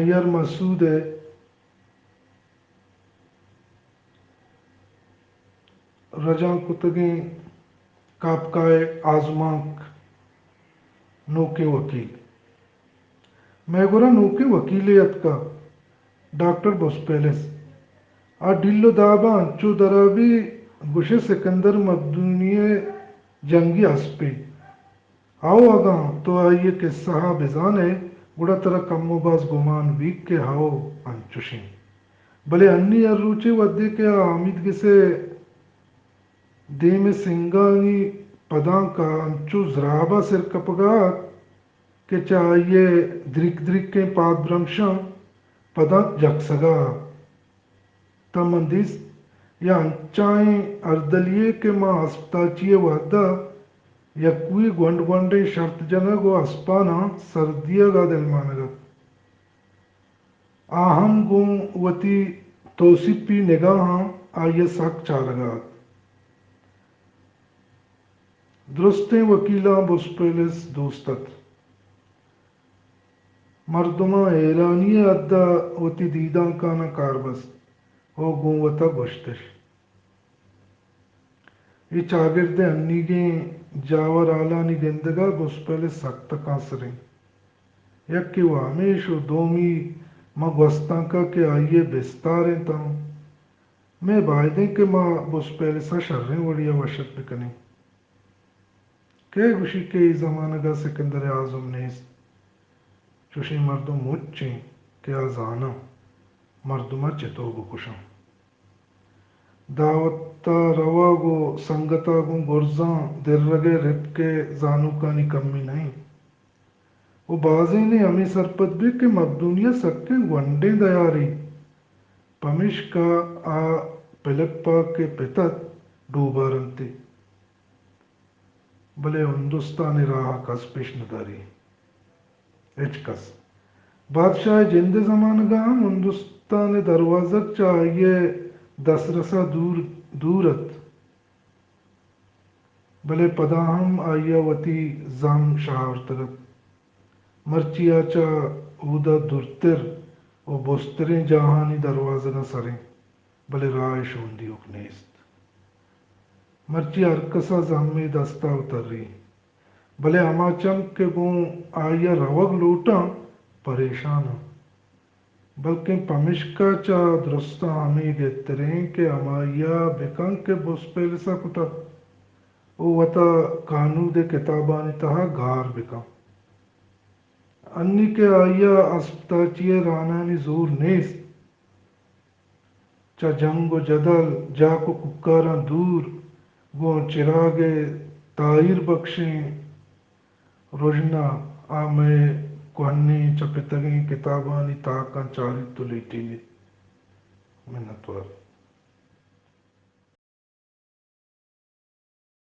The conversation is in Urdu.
نیر مسعود رجاں کتگیں کاپکائے آزمانک نوکے وکیل میں گورا نوکے وکیلیت کا ڈاکٹر بوسپیلس آ ڈلو دابا انچو درابی گوشے سکندر مقدونیے جنگی اسپے آؤ آگاں تو آئیے قصہ بزانے گڑا ترا کم و باز گمان ویک کے ہاؤ انچوشیں بلے انی اروچے ودے کے آمید گسے دیم سنگانی پداں کا انچو زرابا سر کپگات کہ چاہیے درک درک کے پاد برمشاں پداں جگسگا تمندیس یا انچائیں اردلیے کے ماں اسپتاچیے وحدہ یا کوئی گونڈ گونڈے شرط جنگ و اسپانا سردیا گا دل مانگا آہم گوں وتی توسیپی نگاہاں آئیے سک چارگا درستیں وکیلاں بوسپیلس دوستت مردمہ ایرانی ادہ وتی دیداں کانا کاربس او گوں وتا گوشتش یہ چاگرد انیگیں جاور آلانی گندگا بوسپیلس سخت کانسریں یکی و ہمیش و دومی ماں گوستاں کا کہ آئیے بستاریں تاں میں بائدیں کہ ماں بوسپیلسا شریں وڑیا وشت بکنیں کہ گوشی کے ای زمانہ گا سکندر اعظم نیست چوشی مردم مچیں کہ آزانا مردمہ چتو بکشاں دعوتا روا گو سنگتا گوں گرزاں در رگے رب کے زانوکانی کمی نہیں وہ بازیں نے ہمیں سرپت بھی کہ مقدونیہ سکیں ونڈیں دیاری پمش کا آ پلپا کے پتت ڈوبا رنتے بلے ہندوستانی راہ کس پیش نداری کس بادشاہ جند زمان گا ہم ہندوستان دروازک چاہیے دس رسا دورت بلے پدا ہم آئیا وتی زام شاورتگت مرچی آچا اودا درتر و بستریں جہانی دروازہ سریں بلے رائے شوندی اکنیست مرچی ارکسا زہمی دستا اتر رہی بھلے ہما چمک کے گوں آئیا روگ لوٹاں پریشان بلکہ پمشکا چا درستہ ہمیں گتریں کہ ہمایا بکن کے بوسپیلسا کتا او وتا کانو دے کتابانی تہا گار بکن انی کے آئیا اسپتاچیے رانانی زور نیست چا جنگ و جدل جاک و ککاراں دور گوں چراغے تائر بخشیں روشنا آمے کوہنی چپتگیں کتابانی تاکاں چاری تو لیٹی منتور